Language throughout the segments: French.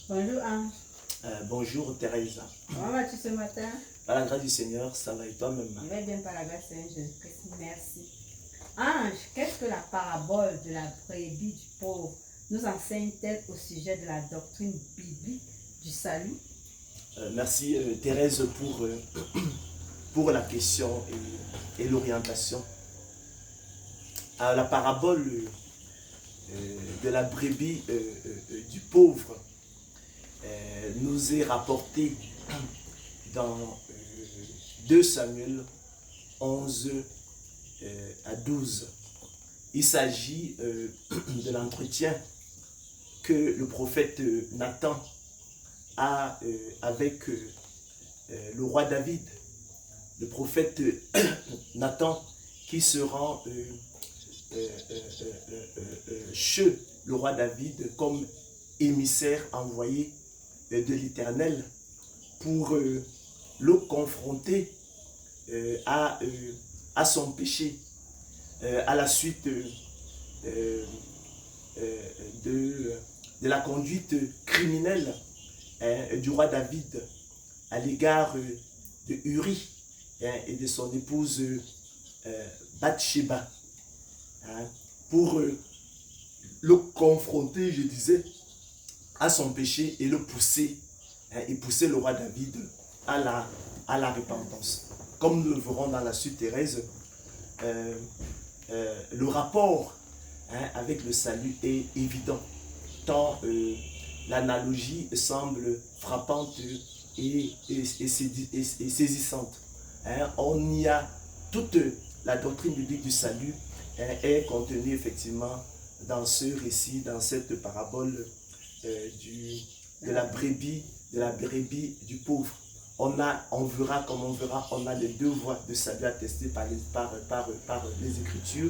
Bonjour Ange. Bonjour Thérèse. Comment vas-tu ce matin? Par la grâce du Seigneur, ça va et toi-même? Je vais bien par la grâce de Jésus-Christ. Merci. Ange, qu'est-ce que la parabole de la brebis du pauvre nous enseigne-t-elle au sujet de la doctrine biblique du salut? Merci Thérèse pour la question et l'orientation. La parabole de la brebis du pauvre nous est rapportée dans 2 Samuel 11 à 12. Il s'agit de l'entretien que le prophète Nathan a avec le roi David. Le prophète Nathan qui se rend chez le roi David comme émissaire envoyé de l'Éternel pour le confronter à son péché, à la suite de la conduite criminelle du roi David à l'égard de Uri et de son épouse Bathsheba, pour le confronter, je disais, à son péché et le pousser, et pousser le roi David à la repentance. Comme nous le verrons dans la suite, Thérèse, le rapport avec le salut est évident, tant l'analogie semble frappante et saisissante. On y a toute la doctrine biblique du salut est contenue effectivement dans ce récit, dans cette parabole de la brebis du pauvre. On verra, on a les 2 voies de salut attestées par les Écritures,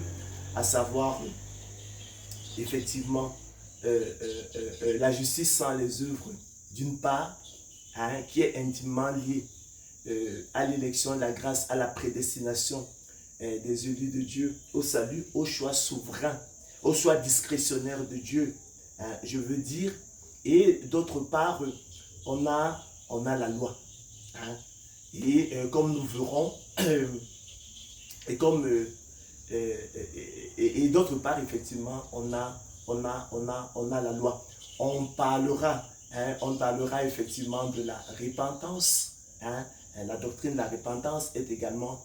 à savoir effectivement la justice sans les œuvres d'une part, qui est intimement liée à l'élection, la grâce, à la prédestination des élus de Dieu, au salut, au choix souverain, au choix discrétionnaire de Dieu, je veux dire. Et d'autre part, on a la loi. Et comme nous verrons, et d'autre part, effectivement, on a la loi. On parlera effectivement de la repentance. La doctrine de la repentance est également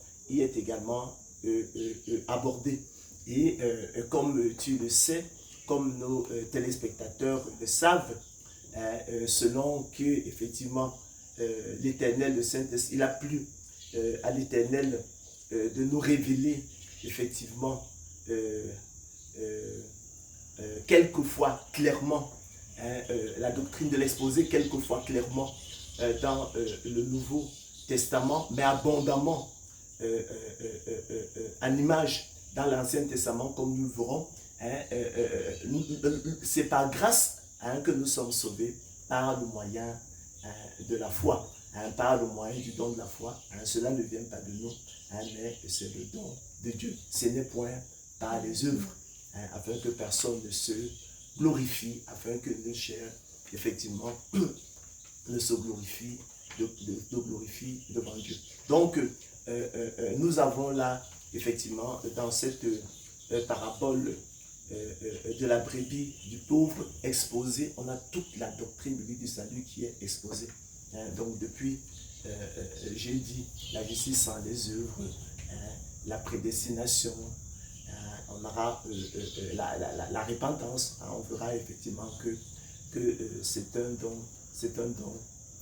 abordée. Et comme tu le sais, comme nos téléspectateurs le savent, selon que effectivement l'Éternel, le Saint-Esprit, il a plu à l'Éternel de nous révéler effectivement quelquefois clairement la doctrine, de l'exposer quelquefois clairement dans le Nouveau Testament, mais abondamment en image dans l'Ancien Testament, comme nous le verrons. C'est par grâce que nous sommes sauvés par le moyen de la foi, par le moyen du don de la foi. Cela ne vient pas de nous, mais c'est le don de Dieu. Ce n'est point par les œuvres, afin que personne ne se glorifie, afin que nos chairs, effectivement, ne se glorifient devant Dieu. Donc, nous avons là, effectivement, dans cette parabole de la brebis du pauvre exposée, on a toute la doctrine biblique du salut qui est exposée. Donc, depuis, j'ai dit, la justice sans les œuvres, la prédestination, on aura la repentance. On verra effectivement que c'est un don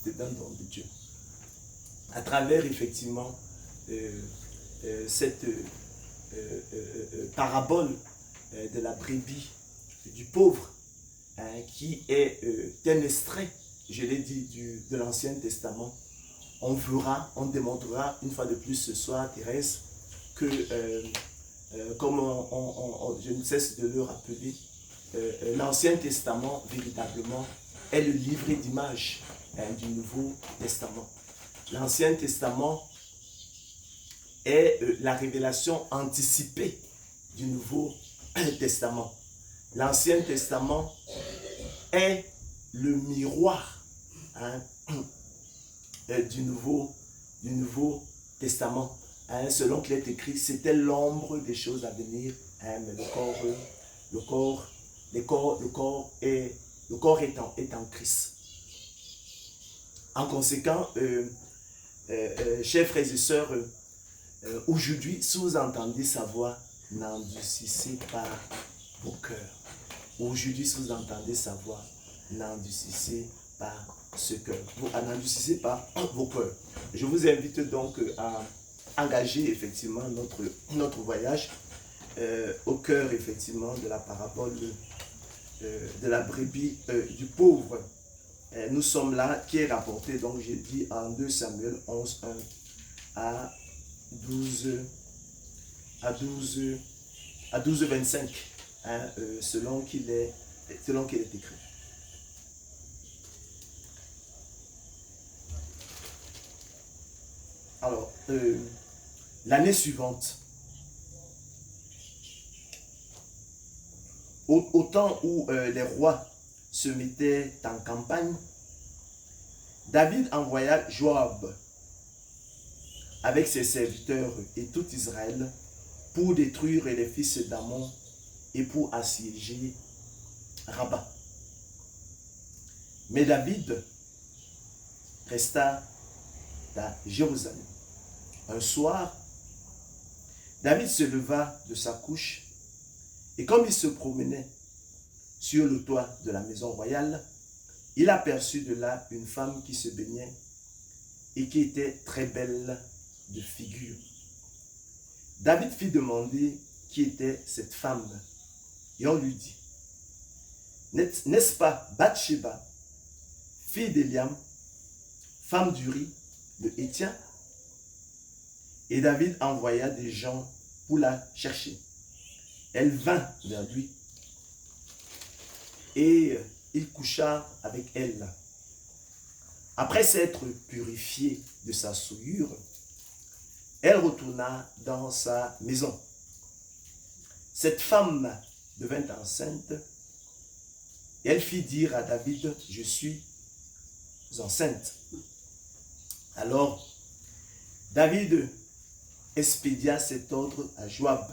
de Dieu. À travers effectivement cette parabole de la brebis du pauvre, qui est un extrait, je l'ai dit, de l'Ancien Testament, on démontrera une fois de plus ce soir, Thérèse, que comme je ne cesse de le rappeler, l'Ancien Testament véritablement est le livret d'image du Nouveau Testament. L'Ancien Testament est la révélation anticipée du Nouveau Testament. L'Ancien Testament est le miroir, hein, du Nouveau Testament. Hein, selon qu'il est écrit, c'était l'ombre des choses à venir. Hein, mais le corps est en Christ. En conséquent, chers frères et sœurs, aujourd'hui, si vous entendez sa voix, n'endurcissez pas vos cœurs. Aujourd'hui, si vous entendez sa voix, n'endurcissez pas ce cœur. N'endurcissez pas vos cœurs. Je vous invite donc à engager effectivement notre voyage au cœur effectivement de la parabole de la brebis du pauvre. Nous sommes là, qui est rapporté, donc j'ai dit en 2 Samuel 11, 1 à 12, 25, hein, selon qu'il est écrit. Alors, l'année suivante, au temps où les rois se mettaient en campagne, David envoya Joab avec ses serviteurs et tout Israël pour détruire les fils d'Ammon et pour assiéger Rabat. Mais David resta à Jérusalem. Un soir, David se leva de sa couche et comme il se promenait sur le toit de la maison royale, il aperçut de là une femme qui se baignait et qui était très belle de figure. David fit demander qui était cette femme et on lui dit, n'est-ce pas Bathsheba, fille d'Eliam, femme d'Uri, le Héthien? Et David envoya des gens pour la chercher. Elle vint vers lui et il coucha avec elle. Après s'être purifiée de sa souillure, elle retourna dans sa maison. Cette femme devint enceinte et elle fit dire à David, je suis enceinte. Alors, David expédia cet ordre à Joab.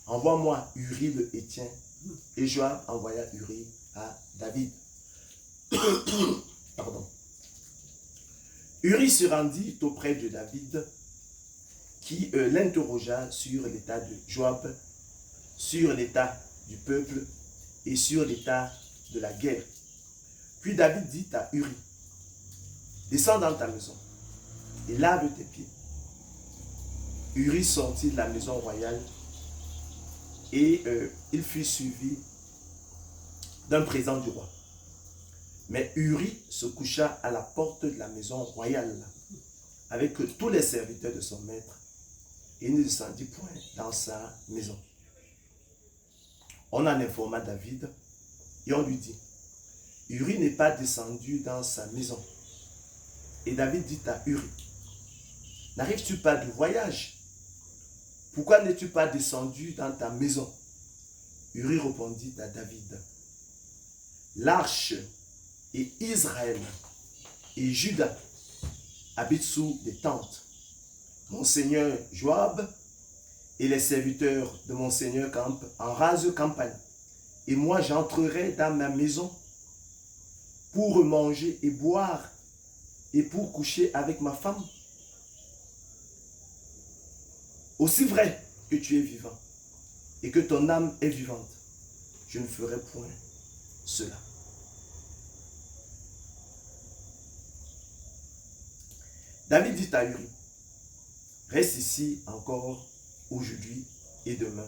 Envoie-moi Uri le Héthien. Et Joab envoya Uri à David. Pardon. Uri se rendit auprès de David, qui l'interrogea sur l'état de Joab, sur l'état du peuple et sur l'état de la guerre. Puis David dit à Uri, descends dans ta maison et lave tes pieds. Uri sortit de la maison royale et il fut suivi d'un présent du roi. Mais Uri se coucha à la porte de la maison royale avec tous les serviteurs de son maître et ne descendit point dans sa maison. On en informa David et on lui dit, Uri n'est pas descendu dans sa maison. Et David dit à Uri, n'arrives-tu pas du voyage? Pourquoi n'es-tu pas descendu dans ta maison? Uri répondit à David, l'arche et Israël et Juda habitent sous des tentes. Mon seigneur Joab et les serviteurs de mon seigneur campent en rase campagne. Et moi j'entrerai dans ma maison pour manger et boire et pour coucher avec ma femme. Aussi vrai que tu es vivant et que ton âme est vivante, je ne ferai point cela. David dit à Uri, reste ici encore aujourd'hui et demain,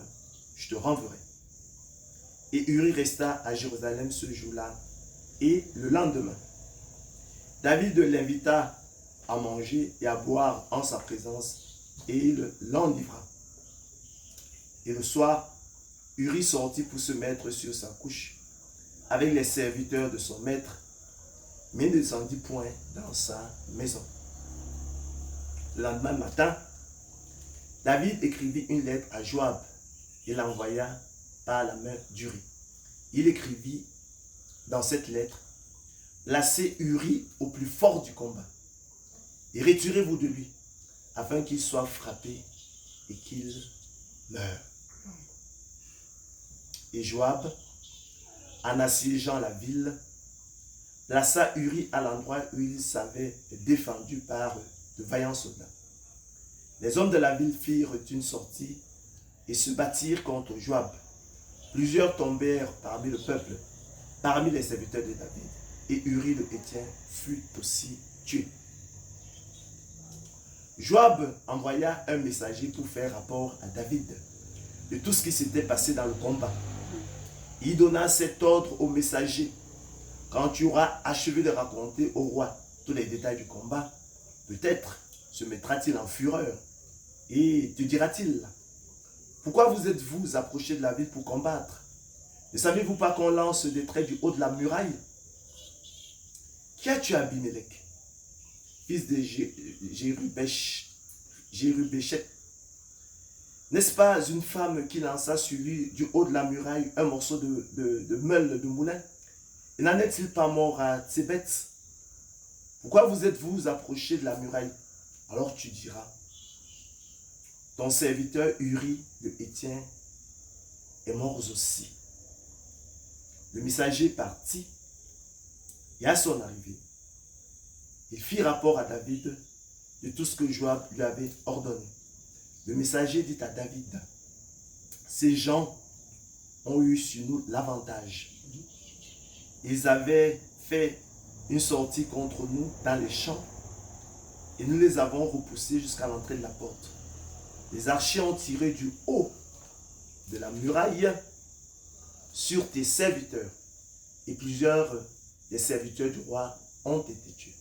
je te renverrai. Et Uri resta à Jérusalem ce jour-là et le lendemain. David l'invita à manger et à boire en sa présence et il l'enivra. Et le soir, Uri sortit pour se mettre sur sa couche avec les serviteurs de son maître, mais ne descendit point dans sa maison. Le lendemain matin, David écrivit une lettre à Joab et l'envoya par la main d'Uri. Il écrivit dans cette lettre, lassez Uri au plus fort du combat et retirez-vous de lui, afin qu'il soit frappé et qu'il meure. Et Joab, en assiégeant la ville, plaça Uri à l'endroit où il s'avait défendu par de vaillants soldats. Les hommes de la ville firent une sortie et se battirent contre Joab. Plusieurs tombèrent parmi le peuple, parmi les serviteurs de David, et Uri le Héthien fut aussi tué. Joab envoya un messager pour faire rapport à David de tout ce qui s'était passé dans le combat. Il donna cet ordre au messager: quand tu auras achevé de raconter au roi tous les détails du combat, peut-être se mettra-t-il en fureur et te dira-t-il: pourquoi vous êtes-vous approchés de la ville pour combattre? Ne savez-vous pas qu'on lance des traits du haut de la muraille? Qui a tué Abimélec, fils de Jérubéchet? N'est-ce pas une femme qui lança sur lui du haut de la muraille un morceau de meule de moulin? Et n'en est-il pas mort à Tsébet? Pourquoi vous êtes-vous approchés de la muraille? Alors tu diras: ton serviteur Uri le Héthien est mort aussi. Le messager partit, et à son arrivée, il fit rapport à David de tout ce que Joab lui avait ordonné. Le messager dit à David: ces gens ont eu sur nous l'avantage. Ils avaient fait une sortie contre nous dans les champs et nous les avons repoussés jusqu'à l'entrée de la porte. Les archers ont tiré du haut de la muraille sur tes serviteurs et plusieurs des serviteurs du roi ont été tués.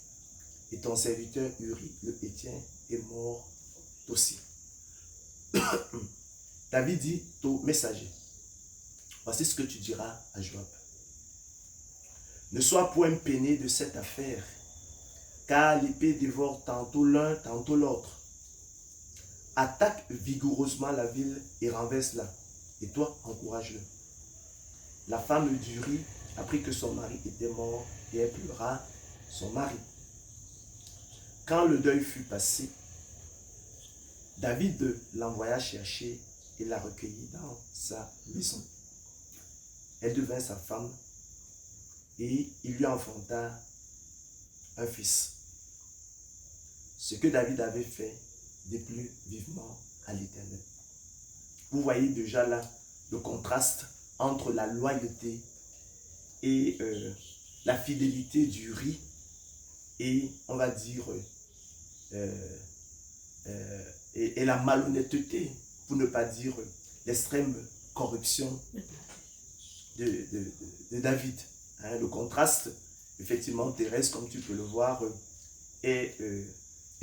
Et ton serviteur Uri le Héthien est mort aussi. David dit au messager: voici ce que tu diras à Joab. Ne sois point peiné de cette affaire, car l'épée dévore tantôt l'un, tantôt l'autre. Attaque vigoureusement la ville et renverse-la, et toi, encourage-le. La femme d'Uri apprit que son mari était mort et elle pleura son mari. Quand le deuil fut passé, David l'envoya chercher et la recueillit dans sa maison. Elle devint sa femme et il lui enfanta un fils. Ce que David avait fait déplut vivement à l'Éternel. Vous voyez déjà là le contraste entre la loyauté et la fidélité d'Uri et, on va dire, et la malhonnêteté, pour ne pas dire l'extrême corruption de David. Hein, le contraste, effectivement, terrestre, comme tu peux le voir, est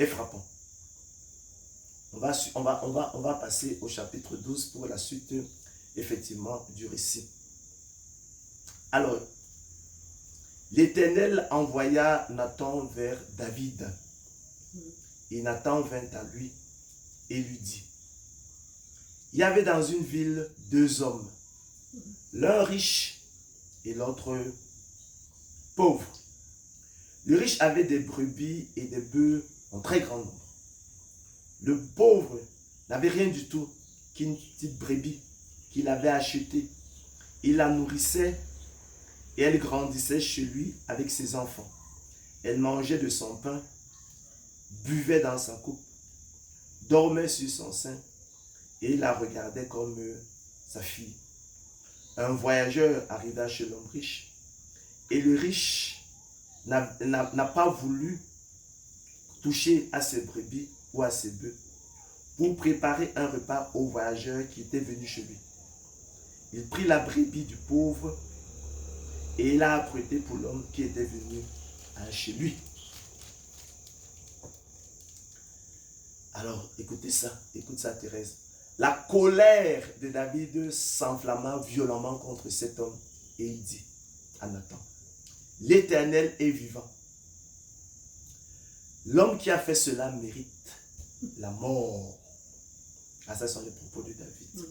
frappant. On va passer au chapitre 12 pour la suite, effectivement, du récit. Alors, l'Éternel envoya Nathan vers David. Et Nathan vint à lui et lui dit: il y avait dans une ville deux hommes, l'un riche et l'autre pauvre. Le riche avait des brebis et des bœufs en très grand nombre. Le pauvre n'avait rien du tout qu'une petite brebis qu'il avait achetée. Il la nourrissait et elle grandissait chez lui avec ses enfants. Elle mangeait de son pain, buvait dans sa coupe, dormait sur son sein et la regardait comme sa fille. Un voyageur arriva chez l'homme riche et le riche n'a pas voulu toucher à ses brebis ou à ses bœufs pour préparer un repas au voyageur qui était venu chez lui. Il prit la brebis du pauvre et il l'a apprêtée pour l'homme qui était venu chez lui. Alors, écoute ça Thérèse. La colère de David s'enflamma violemment contre cet homme et il dit à Nathan: l'Éternel est vivant. L'homme qui a fait cela mérite la mort. Ah, ça sont les propos de David.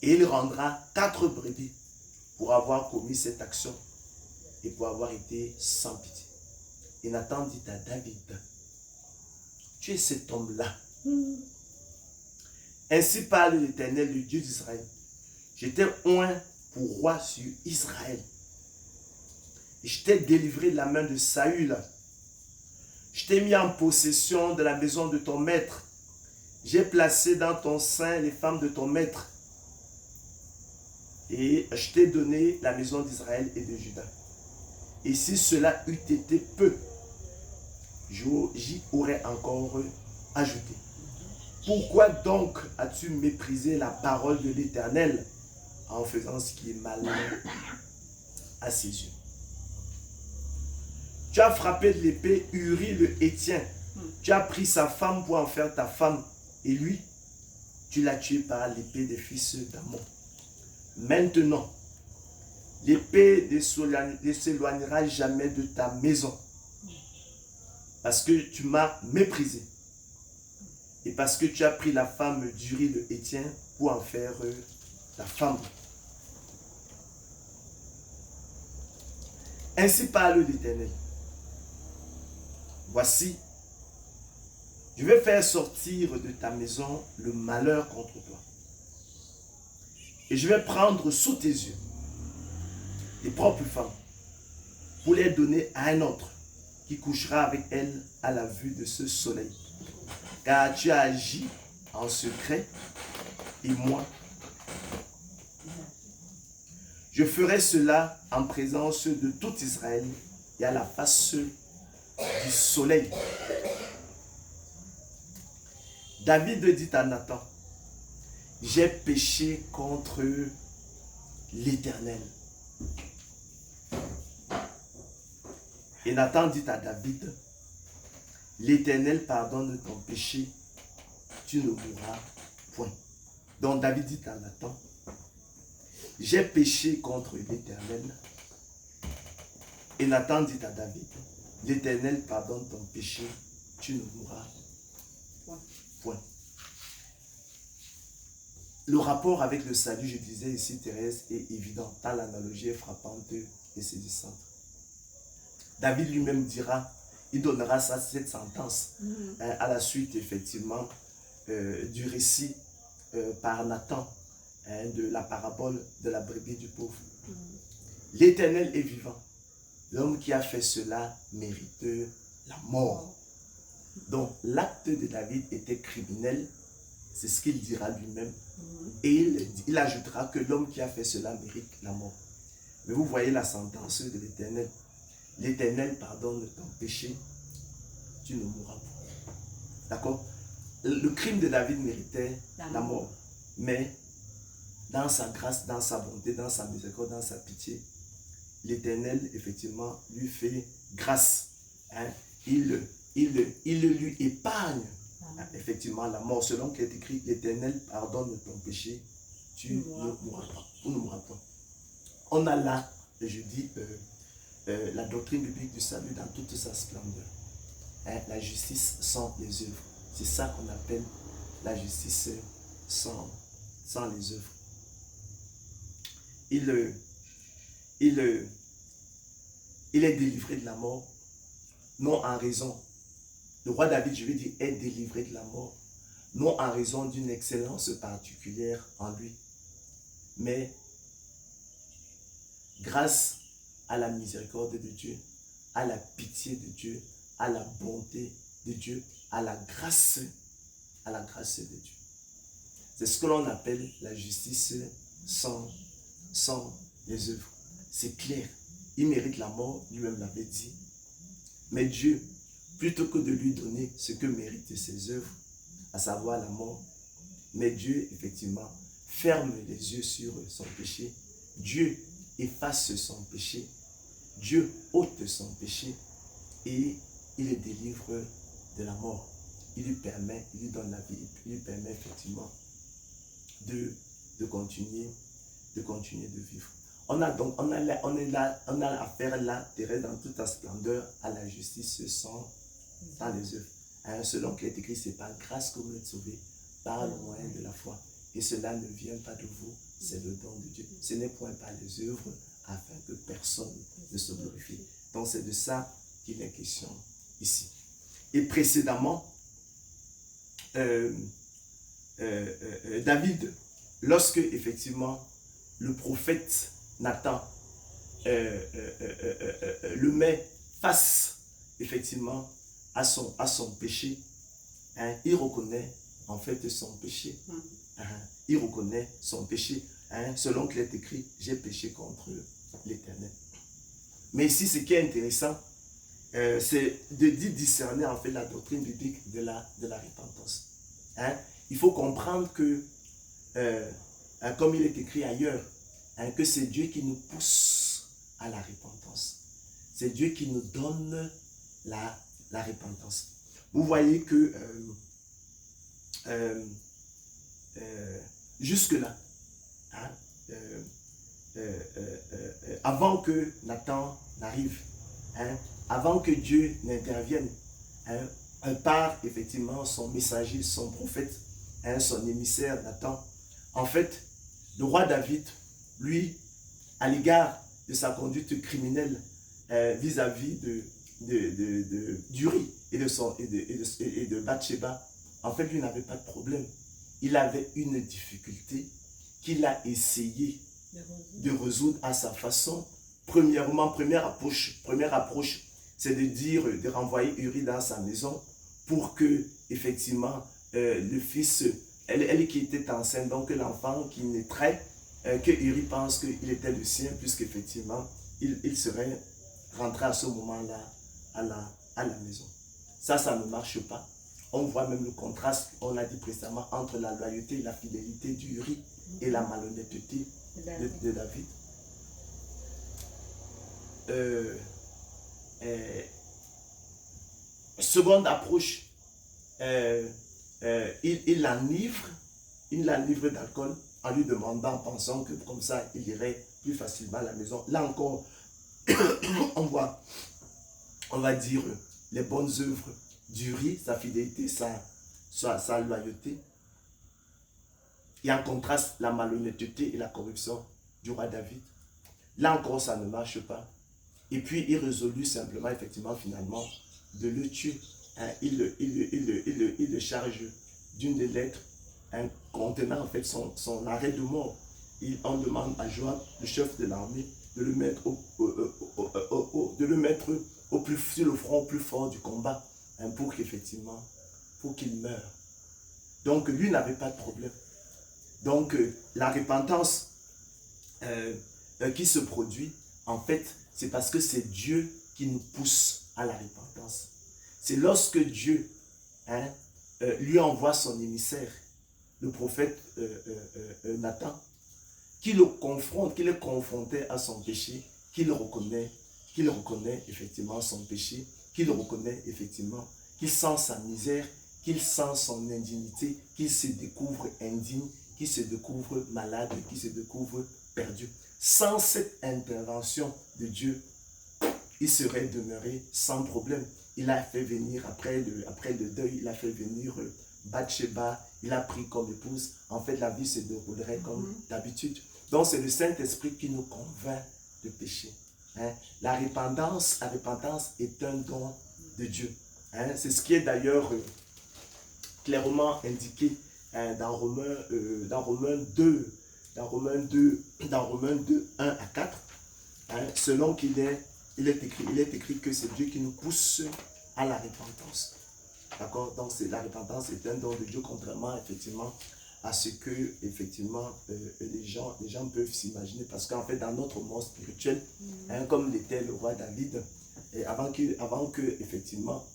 Et il rendra 4 brebis pour avoir commis cette action et pour avoir été sans pitié. Et Nathan dit à David, tu es cet homme-là. Ainsi parle l'Éternel, le Dieu d'Israël. Je t'ai oint pour roi sur Israël. Et je t'ai délivré de la main de Saül. Je t'ai mis en possession de la maison de ton maître. J'ai placé dans ton sein les femmes de ton maître. Et je t'ai donné la maison d'Israël et de Juda. Et si cela eût été peu, j'y aurais encore ajouté. Pourquoi donc as-tu méprisé la parole de l'Éternel en faisant ce qui est mal à ses yeux? Tu as frappé de l'épée Uri le Héthien. Tu as pris sa femme pour en faire ta femme. Et lui, tu l'as tué par l'épée des fils d'Ammon. Maintenant, l'épée ne s'éloignera jamais de ta maison. Parce que tu m'as méprisé. Et parce que tu as pris la femme d'Uri le Héthien pour en faire ta femme. Ainsi parle l'Éternel. Voici, je vais faire sortir de ta maison le malheur contre toi. Et je vais prendre sous tes yeux tes propres femmes pour les donner à un autre qui couchera avec elles à la vue de ce soleil. Car tu as agi en secret et moi, je ferai cela en présence de tout Israël et à la face du soleil. David dit à Nathan, j'ai péché contre l'Éternel. Et Nathan dit à David, l'Éternel pardonne ton péché, tu ne mourras point. Donc David dit à Nathan, j'ai péché contre l'Éternel. Et Nathan dit à David, l'Éternel pardonne ton péché, tu ne mourras point. Le rapport avec le salut, je disais ici, Thérèse, est évident, tant l'analogie est frappante et saisissante. David lui-même dira, il donnera cette sentence à la suite, effectivement, du récit par Nathan de la parabole de la brebis du pauvre. L'Éternel est vivant. L'homme qui a fait cela mérite la mort. Donc, l'acte de David était criminel, c'est ce qu'il dira lui-même. Et il ajoutera que l'homme qui a fait cela mérite la mort. Mais vous voyez la sentence de l'Éternel. L'Éternel pardonne ton péché, tu ne mourras pas. D'accord? Le crime de David méritait la mort. Mais dans sa grâce, dans sa bonté, dans sa miséricorde, dans sa pitié, l'Éternel, effectivement, lui fait grâce. Il lui épargne, effectivement, la mort. Selon qu'il est écrit, l'Éternel pardonne ton péché, tu ne mourras pas. Tu ne mourras pas. On a là, je dis, la doctrine biblique du salut dans toute sa splendeur. La justice sans les œuvres. C'est ça qu'on appelle la justice sans les œuvres. Il est délivré de la mort, non en raison. Le roi David, je vais dire, est délivré de la mort, non en raison d'une excellence particulière en lui, mais grâce à la miséricorde de Dieu, à la pitié de Dieu, à la bonté de Dieu, à la grâce de Dieu. C'est ce que l'on appelle la justice sans les œuvres. C'est clair. Il mérite la mort, lui-même l'avait dit. Mais Dieu, plutôt que de lui donner ce que méritent ses œuvres, à savoir la mort, mais Dieu, effectivement, ferme les yeux sur son péché. Dieu efface son péché. Dieu ôte son péché et il le délivre de la mort. Il lui permet, il lui donne la vie, il lui permet effectivement de continuer de vivre. On a affaire là, Thérèse, dans toute sa splendeur, à la justice sans les œuvres. Selon qu'il est écrit, c'est par grâce que vous êtes sauvés, par le moyen de la foi. Et cela ne vient pas de vous, c'est le don de Dieu. Ce n'est point par les œuvres afin que personne ne se glorifie. Donc c'est de ça qu'il est question ici. Et précédemment, David, lorsque effectivement le prophète Nathan le met face effectivement à son péché, hein, il reconnaît en fait son péché. Hein, il reconnaît son péché, hein, selon qu'il est écrit, j'ai péché contre l'Éternel. Mais ici, ce qui est intéressant, c'est de discerner en fait la doctrine biblique de la repentance. Hein? Il faut comprendre que, comme il est écrit ailleurs, hein, que c'est Dieu qui nous pousse à la repentance. C'est Dieu qui nous donne la repentance. Vous voyez que jusque-là, hein, avant que Nathan n'arrive, hein, avant que Dieu n'intervienne, hein, par effectivement son messager, son prophète, hein, son émissaire Nathan, en fait, le roi David, lui, à l'égard de sa conduite criminelle vis-à-vis d'Uri et de Bathsheba, en fait, lui n'avait pas de problème. Il avait une difficulté qu'il a essayé de résoudre à sa façon. Premièrement, première approche, c'est de dire, de renvoyer Uri dans sa maison pour que, effectivement, le fils, elle qui était enceinte, donc l'enfant qui naîtrait, que Uri pense qu'il était le sien, puisqu'effectivement, il serait rentré à ce moment-là à la maison. Ça ne marche pas. On voit même le contraste, on a dit précédemment, entre la loyauté et la fidélité d'Uri et la malhonnêteté de David. Seconde approche, il l'enivre d'alcool en lui demandant, pensant que comme ça, il irait plus facilement à la maison. Là encore, on va dire les bonnes œuvres d'Uri, sa fidélité, sa loyauté. Et en contraste, la malhonnêteté et la corruption du roi David. Là encore, ça ne marche pas. Et puis, il résolut simplement, effectivement, finalement, de le tuer. Hein, il le charge d'une lettre, hein, contenant en fait son arrêt de mort. On demande à Joab, le chef de l'armée, de le mettre sur le front au plus fort du combat, hein, pour qu'il meure. Donc, lui n'avait pas de problème. Donc, la repentance qui se produit, en fait, c'est parce que c'est Dieu qui nous pousse à la repentance. C'est lorsque Dieu, hein, lui envoie son émissaire, le prophète Nathan, qui le confronte, qui est confronté à son péché, qu'il reconnaît effectivement son péché, qu'il reconnaît effectivement qu'il sent sa misère, qu'il sent son indignité, qu'il se découvre indigne, qu'il se découvre malade, qu'il se découvre perdu. Sans cette intervention de Dieu, il serait demeuré sans problème. Il a fait venir, après le deuil, il a fait venir Bathsheba, il a pris comme épouse. En fait, la vie se déroulerait comme d'habitude. Donc, c'est le Saint-Esprit qui nous convainc de pécher. Hein? La repentance est un don de Dieu. Hein? C'est ce qui est d'ailleurs clairement indiqué, hein, dans Romains 2, 1 à 4, hein, selon qu'il est écrit que c'est Dieu qui nous pousse à la repentance. D'accord? Donc la repentance est un don de Dieu, contrairement effectivement à ce que effectivement les gens peuvent s'imaginer, parce qu'en fait dans notre monde spirituel, hein, comme l'était le roi David, et avant que effectivement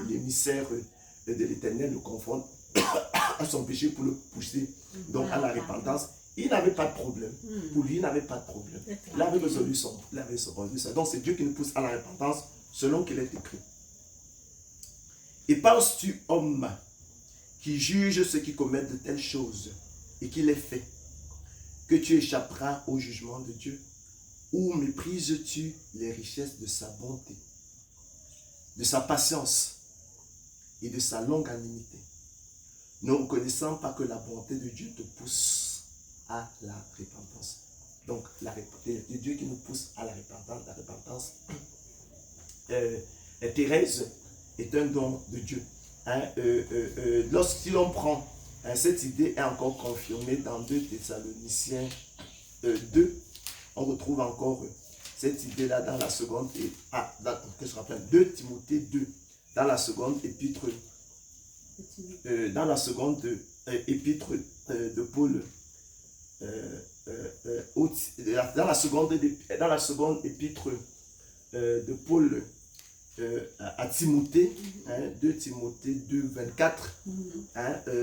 l'émissaire de l'Éternel le confronte à son péché pour le pousser donc à la repentance, il n'avait pas de problème. Pour lui, il n'avait pas de problème. Il avait résolu ça. Donc c'est Dieu qui nous pousse à la repentance selon qu'il est écrit. Et penses-tu, homme, qui juge ceux qui commettent de telles choses et qui les fait, que tu échapperas au jugement de Dieu? Ou méprises-tu les richesses de sa bonté, de sa patience et de sa longanimité, ne reconnaissant pas que la bonté de Dieu te pousse à la repentance. Donc, c'est Dieu qui nous pousse à la repentance. La repentance, Thérèse est un don de Dieu. Hein, lorsque l'on prend, cette idée est encore confirmée dans 2 Thessaloniciens 2, on retrouve encore cette idée-là dans la seconde, que je rappelle, 2 Timothée 2, dans la seconde épître, épître de Paul, dans la seconde épître de Paul à Timothée, 2 Timothée 2, 24,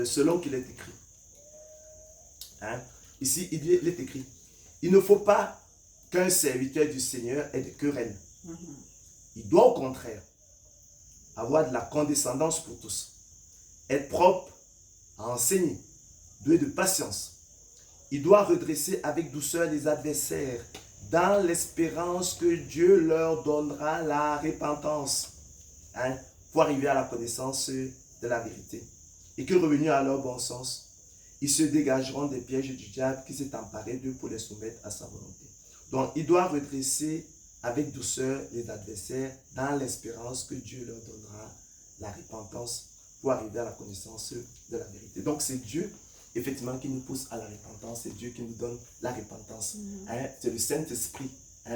selon qu'il est écrit. Ici, il est écrit, il ne faut pas qu'un serviteur du Seigneur ait des querelles. Il doit au contraire avoir de la condescendance pour tous, être propre à enseigner, doué de patience. Il doit redresser avec douceur les adversaires dans l'espérance que Dieu leur donnera la repentance, pour arriver à la connaissance de la vérité. Et que revenus à leur bon sens, ils se dégageront des pièges du diable qui s'est emparé d'eux pour les soumettre à sa volonté. Donc, il doit redresser avec douceur les adversaires dans l'espérance que Dieu leur donnera la repentance pour arriver à la connaissance de la vérité. Donc, c'est Dieu, effectivement, qui nous pousse à la repentance. C'est Dieu qui nous donne la repentance. C'est le Saint-Esprit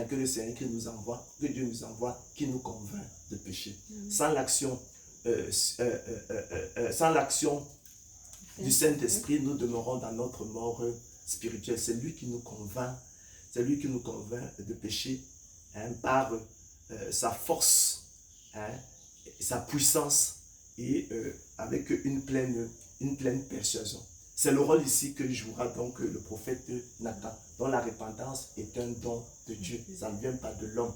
que le Seigneur qui nous envoie, que Dieu nous envoie, qui nous convainc de pécher. Sans l'action du Saint-Esprit, nous demeurons dans notre mort spirituelle. C'est lui qui nous convainc. C'est lui qui nous convainc de pécher par sa force, sa puissance et avec une pleine persuasion. C'est le rôle ici que jouera donc le prophète Nathan, dont la repentance est un don de Dieu. Ça ne vient pas de l'homme.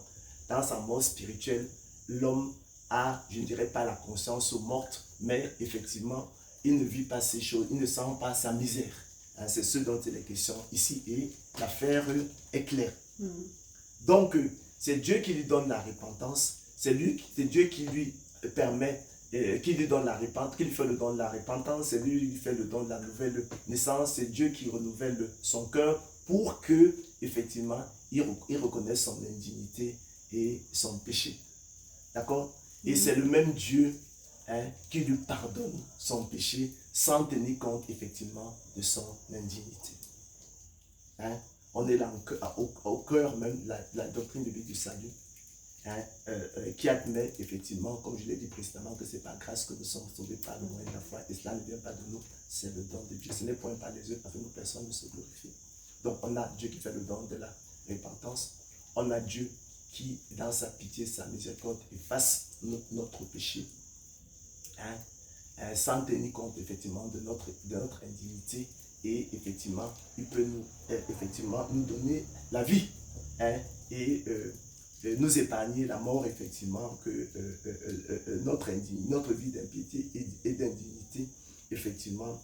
Dans sa mort spirituelle, l'homme a, je ne dirais pas la conscience morte, mais effectivement, il ne vit pas ces choses, il ne sent pas sa misère. C'est ce dont il est question ici et l'affaire est claire. Donc, c'est Dieu qui lui donne la repentance, c'est Dieu qui lui permet, qui lui donne la repentance, qui lui fait le don de la repentance, c'est lui qui lui fait le don de la nouvelle naissance, c'est Dieu qui renouvelle son cœur pour que, effectivement, il reconnaisse son indignité et son péché. D'accord? Et c'est le même Dieu qui lui pardonne son péché sans tenir compte effectivement de son indignité. On est là au cœur même de la doctrine biblique du salut, qui admet effectivement, comme je l'ai dit précédemment, que c'est par grâce que nous sommes sauvés par le moyen de la foi, et cela ne vient pas de nous, c'est le don de Dieu. Ce n'est point par les œuvres, parce que nous personne ne se glorifie. Donc on a Dieu qui fait le don de la repentance, on a Dieu qui, dans sa pitié, sa miséricorde, efface notre péché, sans tenir compte effectivement de notre indignité, et effectivement, il peut nous donner la vie, et nous épargner la mort, effectivement, que notre vie d'impiété et d'indignité, effectivement,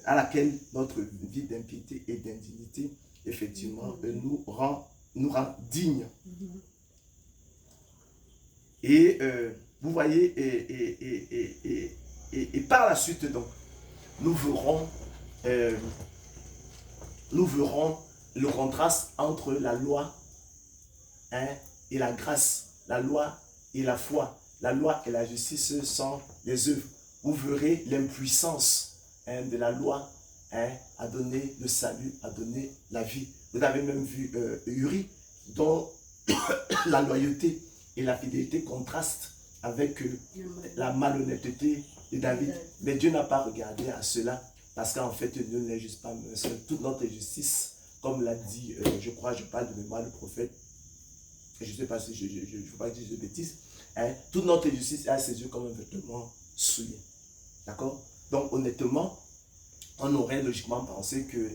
à laquelle notre vie d'impiété et d'indignité, effectivement, nous rend dignes. Et vous voyez, et par la suite, donc, nous verrons le contraste entre la loi et la grâce, la loi et la foi. La loi et la justice sont les œuvres. Vous verrez l'impuissance de la loi à donner le salut, à donner la vie. Vous avez même vu Uri, dont la loyauté et la fidélité contrastent avec la malhonnêteté de David. Mais Dieu n'a pas regardé à cela, parce qu'en fait, Dieu n'est juste pas seul. Toute notre justice, comme l'a dit, je parle de mémoire le prophète, je ne sais pas si je ne veux pas dire de bêtises, toute notre justice est à ses yeux comme un vêtement souillé. D'accord? Donc honnêtement, on aurait logiquement pensé que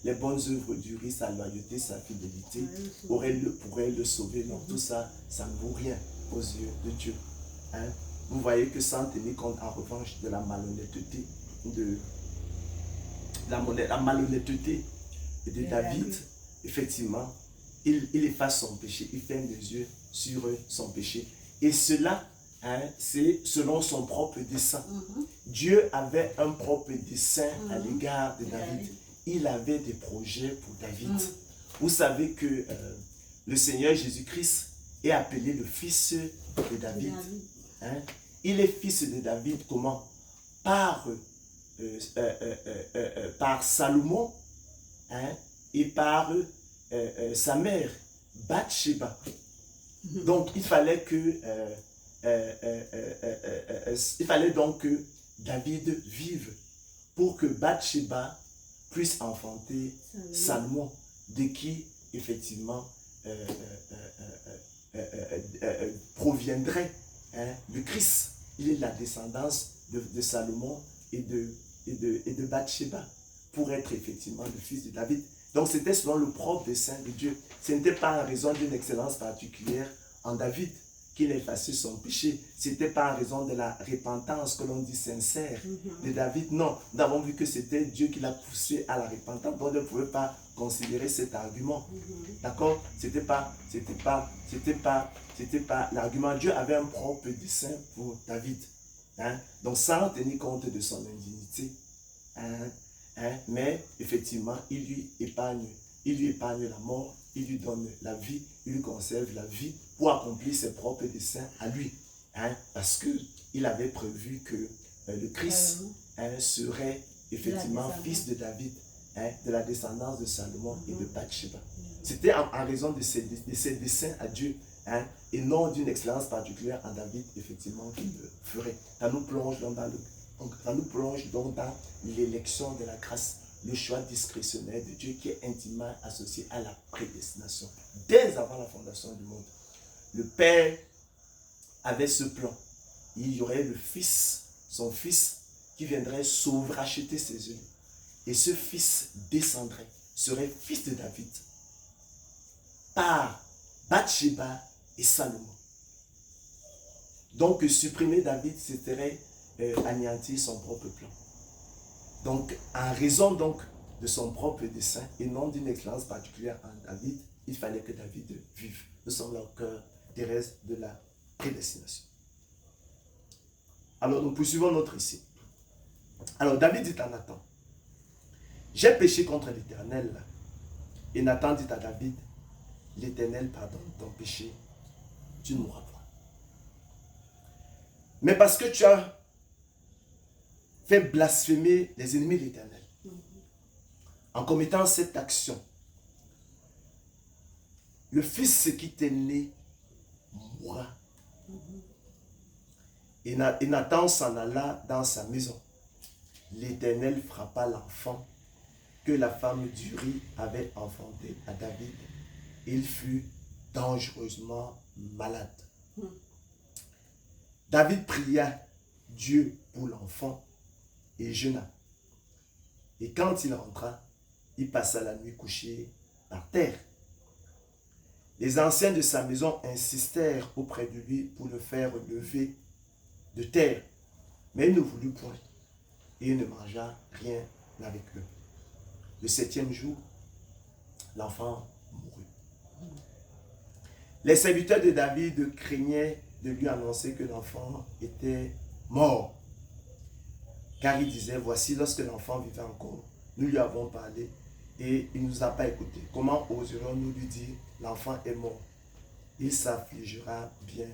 les bonnes œuvres d'Uri, sa loyauté, sa fidélité, pourraient le sauver. Donc tout ça, ça ne vaut rien aux yeux de Dieu. Vous voyez que sans tenir compte en revanche de la malhonnêteté de David, effectivement, il efface son péché, il ferme les yeux sur son péché. Et cela, c'est selon son propre dessein. Dieu avait un propre dessein à l'égard de David. il avait des projets pour David. Vous savez que le Seigneur Jésus-Christ est appelé le fils de David. Hein? Il est fils de David comment? Par Salomon, hein? Et par sa mère, Bathsheba. Donc, il fallait donc que David vive pour que Bathsheba puisse enfanter Salomon, de qui, effectivement, proviendrait le Christ. Il est la descendance de Salomon et de Bathsheba pour être effectivement le fils de David. Donc c'était selon le propre dessein de Dieu. Ce n'était pas en raison d'une excellence particulière en David qu'il a effacé son péché. Ce n'était pas en raison de la repentance que l'on dit sincère de David. Non, nous avons vu que c'était Dieu qui l'a poussé à la repentance. Donc on ne pouvait pas considérer cet argument. D'accord? C'était pas l'argument. Dieu avait un propre dessein pour David. Hein? Donc sans tenir compte de son indignité. Mais effectivement, il lui épargne la mort, il lui donne la vie, il lui conserve la vie pour accomplir ses propres desseins à lui. Parce qu'il avait prévu que le Christ serait effectivement fils de David, de la descendance de Salomon et de Bathsheba. C'était en raison de ses desseins à Dieu, et non d'une excellence particulière en David, effectivement, qu'il le ferait. Ça nous plonge donc dans l'élection de la grâce, le choix discrétionnaire de Dieu qui est intimement associé à la prédestination. Dès avant la fondation du monde, le Père avait ce plan. Il y aurait le Fils, son Fils, qui viendrait sauver, racheter ses œuvres. Et ce Fils descendrait, serait fils de David, par Bathsheba et Salomon. Donc, supprimer David, c'était anéantir son propre plan. Donc, en raison donc de son propre dessein et non d'une excellence particulière en David, il fallait que David vive. Nous sommes au cœur des restes de la prédestination. Alors, nous poursuivons notre récit. Alors, David dit à Nathan, « J'ai péché contre l'Éternel. » Et Nathan dit à David, « L'Éternel pardonne ton péché, tu ne mourras point. Mais parce que tu as fait blasphémer les ennemis de l'Éternel, en commettant cette action, le fils qui t'est né mourra. » Et Nathan s'en alla dans sa maison. L'Éternel frappa l'enfant que la femme d'Uri avait enfanté à David. Il fut dangereusement malade. David pria Dieu pour l'enfant et jeûna. Et quand il rentra, il passa la nuit couché par terre. Les anciens de sa maison insistèrent auprès de lui pour le faire lever de terre, mais il ne voulut point, et il ne mangea rien avec eux. Le 7e jour, l'enfant mourut. Les serviteurs de David craignaient de lui annoncer que l'enfant était mort, car ils disaient, voici, lorsque l'enfant vivait encore, nous lui avons parlé et il ne nous a pas écoutés. Comment oserons-nous lui dire, l'enfant est mort? Il s'affligera bien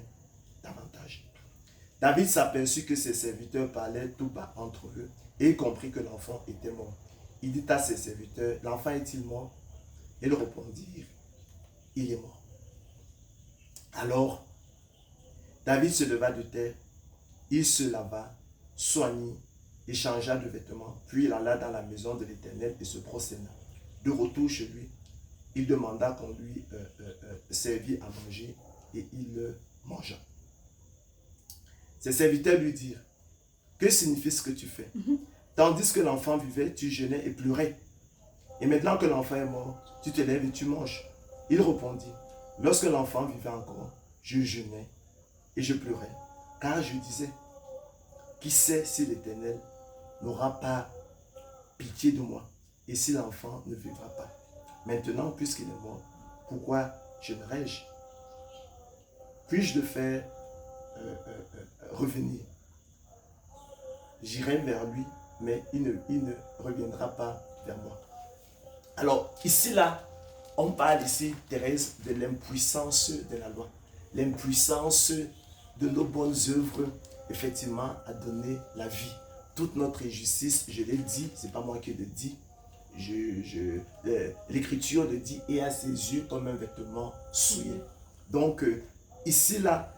davantage. David s'aperçut que ses serviteurs parlaient tout bas entre eux et il comprit que l'enfant était mort. Il dit à ses serviteurs, l'enfant est-il mort? Ils répondirent, il est mort. Alors, David se leva de terre, il se lava, soignit et changea de vêtements, puis il alla dans la maison de l'Éternel et se prosterna. De retour chez lui, il demanda qu'on lui servit à manger et il mangea. Ses serviteurs lui dirent, que signifie ce que tu fais? Tandis que l'enfant vivait, tu jeûnais et pleurais. Et maintenant que l'enfant est mort, tu te lèves et tu manges. Il répondit, lorsque l'enfant vivait encore, je jeûnais et je pleurais, car je disais, qui sait si l'Éternel n'aura pas pitié de moi et si l'enfant ne vivra pas. Maintenant, puisqu'il est mort, pourquoi jeûnerais-je? Puis-je le faire revenir? J'irai vers lui, mais il ne reviendra pas vers moi. Alors, ici, là, on parle ici, Thérèse, de l'impuissance de la loi. L'impuissance de nos bonnes œuvres, effectivement, à donner la vie. Toute notre justice, je l'ai dit, c'est pas moi qui le dis. L'Écriture le dit, et à ses yeux comme un vêtement souillé. Donc, ici, là,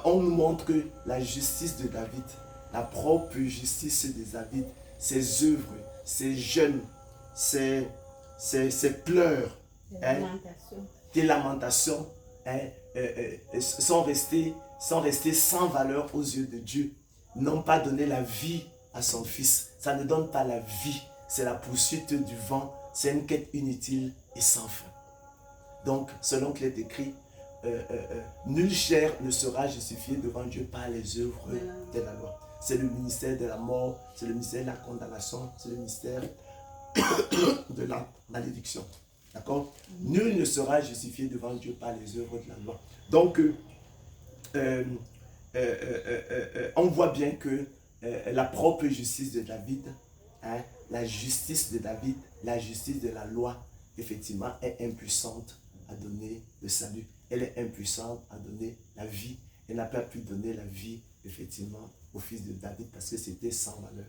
on nous montre que la justice de David, la propre justice de David, ses œuvres, ses jeûnes, ses pleurs, tes lamentations sont restées sans valeur aux yeux de Dieu, n'ont pas donné la vie à son fils. Ça ne donne pas la vie, c'est la poursuite du vent, c'est une quête inutile et sans fin. Donc, selon qu'il est écrit, nulle chair ne sera justifiée devant Dieu par les œuvres de la loi. C'est le ministère de la mort, c'est le ministère de la condamnation, c'est le ministère de la malédiction. D'accord? Nul ne sera justifié devant Dieu par les œuvres de la loi. Donc, on voit bien que la propre justice de David, la justice de David, la justice de la loi, effectivement, est impuissante à donner le salut. Elle est impuissante à donner la vie. Elle n'a pas pu donner la vie, effectivement, au fils de David parce que c'était sans valeur.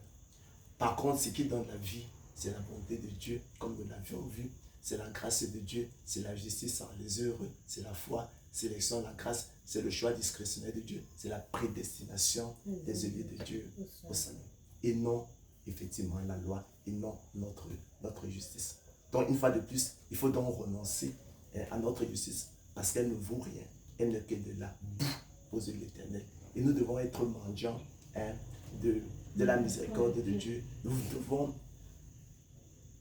Par contre, ce qui donne la vie, c'est la bonté de Dieu, comme nous l'avions vu. C'est la grâce de Dieu, c'est la justice sans les œuvres, c'est la foi, c'est l'élection, la grâce, c'est le choix discrétionnaire de Dieu, c'est la prédestination des élus de Dieu au salut. Et non, effectivement, la loi, et non notre justice. Donc, une fois de plus, il faut donc renoncer à notre justice parce qu'elle ne vaut rien. Elle n'est que de la boue aux yeux de l'Éternel. Et nous devons être mendiants de la miséricorde de Dieu.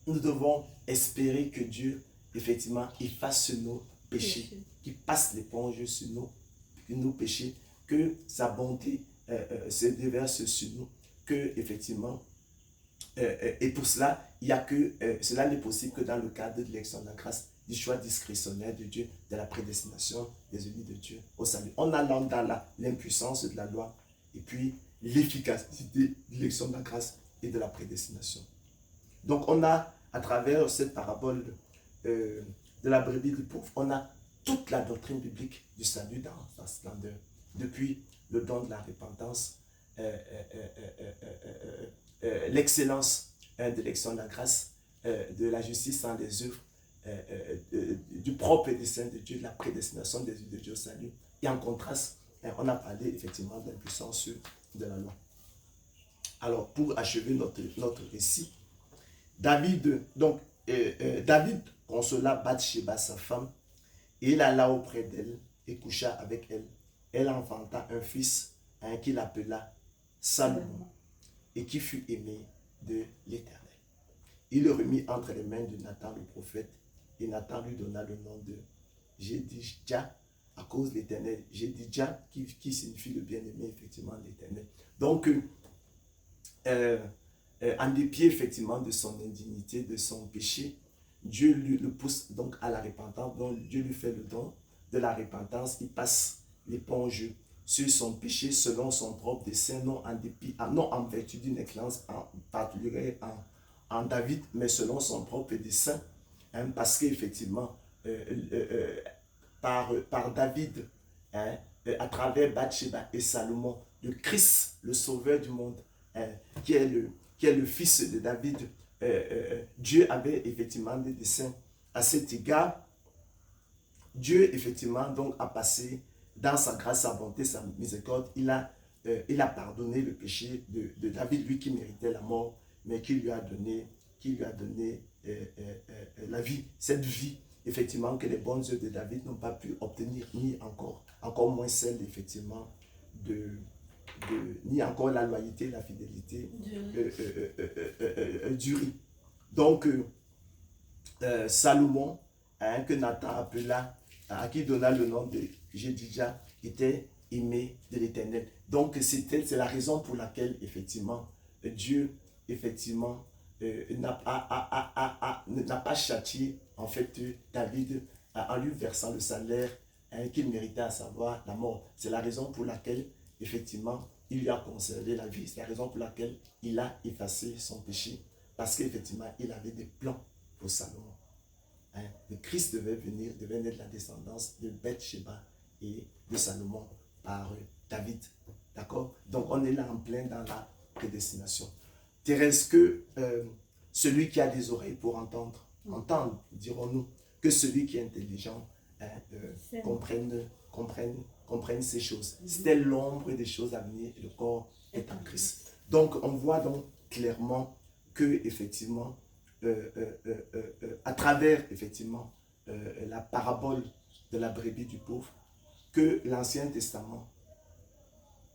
Nous devons espérer que Dieu, effectivement, efface nos péchés, qu'il passe l'éponge sur nos péchés, que sa bonté se déverse sur nous, que, effectivement, et pour cela, cela n'est possible que dans le cadre de l'élection de la grâce, du choix discrétionnaire de Dieu, de la prédestination des élus de Dieu au salut. En allant dans l'impuissance de la loi et puis l'efficacité de l'élection de la grâce et de la prédestination. Donc on a, à travers cette parabole de la brebis du pauvre, on a toute la doctrine biblique du salut dans sa splendeur. Depuis le don de la repentance, l'excellence de l'élection de la grâce, de la justice sans les œuvres, du propre dessein de Dieu, de la prédestination des œuvres de Dieu au salut. Et en contraste, on a parlé effectivement de l'impuissance de la loi. Alors, pour achever notre récit, David consola Bathsheba, sa femme, et il alla auprès d'elle et coucha avec elle. Elle enfanta un fils qu'il appela Salomon et qui fut aimé de l'Éternel. Il le remit entre les mains de Nathan le prophète et Nathan lui donna le nom de Jédidja à cause de l'Éternel. Jédidja qui signifie le bien-aimé, effectivement, de l'Éternel. Donc, en dépit effectivement de son indignité, de son péché, Dieu le pousse donc à la repentance. Donc Dieu lui fait le don de la repentance. Il passe l'éponge sur son péché selon son propre dessein, non en vertu d'une excellence particulière en David, mais selon son propre dessein, parce qu'effectivement, par David, à travers Bathsheba et Salomon, le Christ, le sauveur du monde, qui est le fils de David, Dieu avait effectivement des desseins. À cet égard, Dieu effectivement donc a passé dans sa grâce, sa bonté, sa miséricorde, il a pardonné le péché de David, lui qui méritait la mort, mais qui lui a donné la vie. Cette vie, effectivement, que les bonnes œuvres de David n'ont pas pu obtenir, ni encore moins celle, effectivement, ni encore la loyauté, la fidélité du riz. Donc, Salomon, que Nathan appela, à qui donna le nom de Jédidja, était aimé de l'Éternel. Donc, c'est la raison pour laquelle, effectivement, Dieu, effectivement, n'a pas châtié, en fait, David en lui versant le salaire qu'il méritait, à savoir la mort. C'est la raison pour laquelle, effectivement, il lui a conservé la vie. C'est la raison pour laquelle il a effacé son péché. Parce qu'effectivement, il avait des plans pour Salomon. le Christ devait naître de la descendance de Bathsheba et de Salomon par David. D'accord? Donc on est là en plein dans la prédestination. Thérèse, que celui qui a des oreilles pour entendre, dirons-nous, que celui qui est intelligent comprenne ces choses. C'est l'ombre des choses à venir et le corps est en Christ. Donc on voit donc clairement que effectivement, à travers effectivement la parabole de la brebis du pauvre, que l'Ancien Testament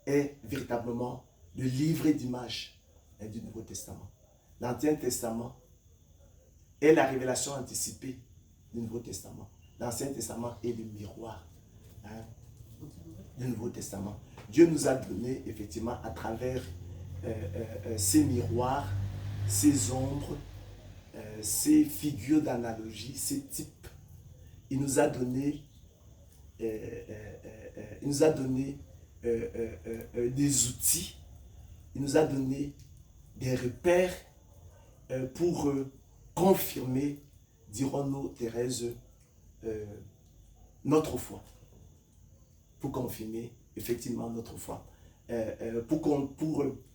est véritablement le livret d'image du Nouveau Testament. L'Ancien Testament est la révélation anticipée du Nouveau Testament. L'Ancien Testament est le miroir du Nouveau Testament. Dieu nous a donné effectivement à travers ces miroirs, ces ombres, ces figures d'analogie, ces types. Il nous a donné des outils, il nous a donné des repères pour confirmer, dirons-nous, Thérèse, notre foi. Pour confirmer effectivement notre foi. Pour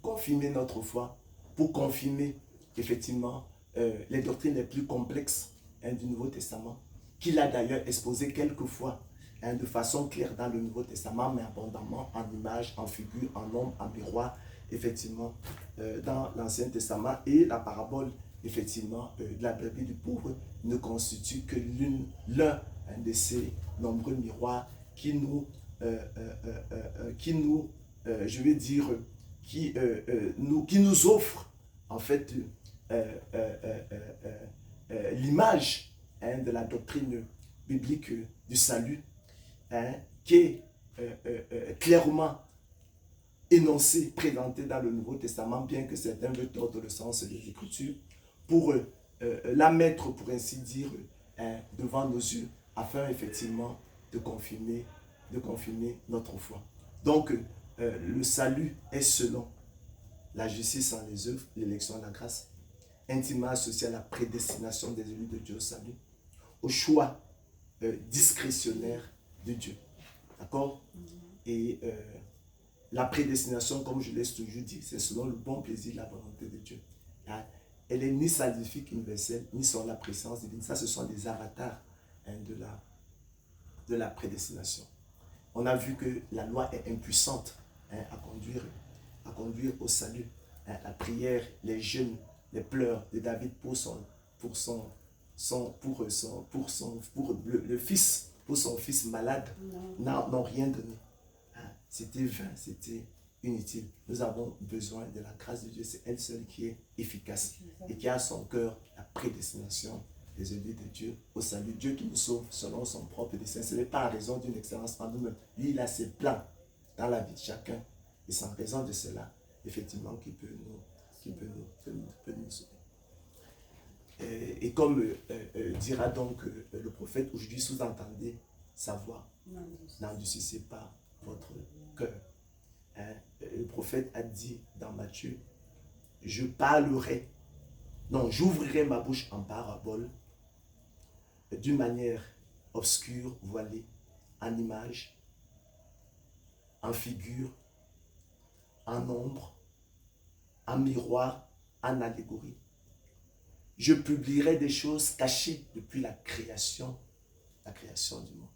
confirmer notre foi, pour confirmer effectivement les doctrines les plus complexes du Nouveau Testament, qu'il a d'ailleurs exposé quelquefois de façon claire dans le Nouveau Testament, mais abondamment en images, en figures, en nombres, en miroirs, effectivement, dans l'Ancien Testament. Et la parabole, effectivement, de la brebis du pauvre ne constitue que l'un de ces nombreux miroirs qui nous, qui nous offre, en fait, l'image de la doctrine biblique du salut, qui est clairement énoncée, présentée dans le Nouveau Testament, bien que certains veulent tordre le sens des Écritures, pour la mettre, pour ainsi dire, devant nos yeux, afin effectivement de confirmer notre foi. Donc, le salut est selon la justice sans les œuvres, l'élection à la grâce, intimement associé à la prédestination des élus de Dieu au salut, au choix discrétionnaire de Dieu. D'accord? Et la prédestination, comme je l'ai toujours dit, c'est selon le bon plaisir de la volonté de Dieu. Elle est ni salvifique universelle, ni sans la présence divine. Ça, ce sont des avatars de la prédestination. On a vu que la loi est impuissante à conduire au salut. La prière, les jeûnes, les pleurs de David pour le fils, pour son fils malade, n'ont rien donné. C'était vain, c'était inutile. Nous avons besoin de la grâce de Dieu. C'est elle seule qui est efficace et qui a à son cœur la prédestination des élus de Dieu au salut. Dieu qui nous sauve selon son propre dessein. Ce n'est pas en raison d'une excellence en nous-mêmes. Lui, il a ses plans dans la vie de chacun. Et c'est en raison de cela, effectivement, qu'il peut nous sauver. Et comme dira donc le prophète, aujourd'hui sous-entendez sa voix. N'endurcissez pas votre cœur. Le prophète a dit dans Matthieu, j'ouvrirai ma bouche en parabole d'une manière obscure, voilée, en image, en figure, en ombre, en miroir, en allégorie. Je publierai des choses cachées depuis la création du monde.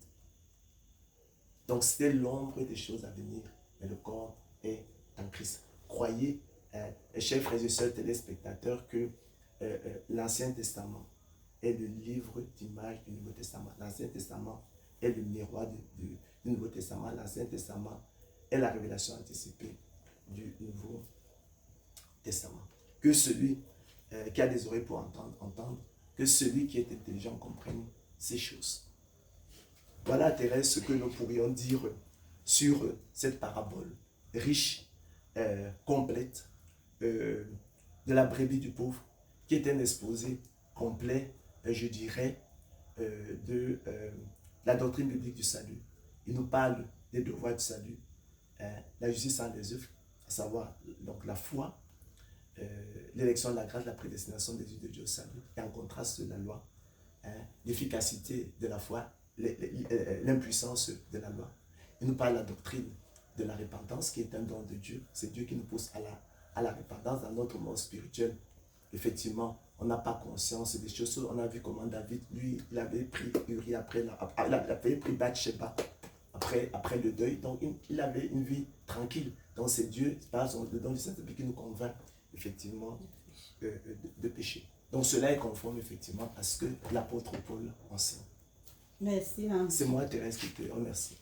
Donc c'est l'ombre des choses à venir, mais le corps est en Christ. Croyez, chers frères et sœurs téléspectateurs, que l'Ancien Testament est le livre d'image du Nouveau Testament. L'Ancien Testament est le miroir du Nouveau Testament. L'Ancien Testament est la révélation anticipée du Nouveau Testament. Que celui qui a des oreilles pour entendre, que celui qui est intelligent comprenne ces choses. Voilà, Thérèse, ce que nous pourrions dire sur cette parabole riche, complète, de la brebis du pauvre, qui est un exposé complet, je dirais, de la doctrine biblique du salut. Il nous parle des devoirs du salut, la justice sans les œuvres, à savoir donc la foi, l'élection de la grâce, la prédestination des yeux de Dieu au salut, et en contraste de la loi, l'efficacité de la foi, l'impuissance de la loi. Il nous parle de la doctrine de la repentance qui est un don de Dieu. C'est Dieu qui nous pousse à la repentance dans notre monde spirituel. Effectivement, on n'a pas conscience des choses. On a vu comment David, lui, il avait pris Uri il avait pris Bathsheba après le deuil. Donc, il avait une vie tranquille. Donc, c'est Dieu, par le don du Saint-Esprit qui nous convainc, effectivement, de pécher. Donc, cela est conforme, effectivement, à ce que l'apôtre Paul enseigne. Merci. C'est moi, Thérèse, qui te remercie.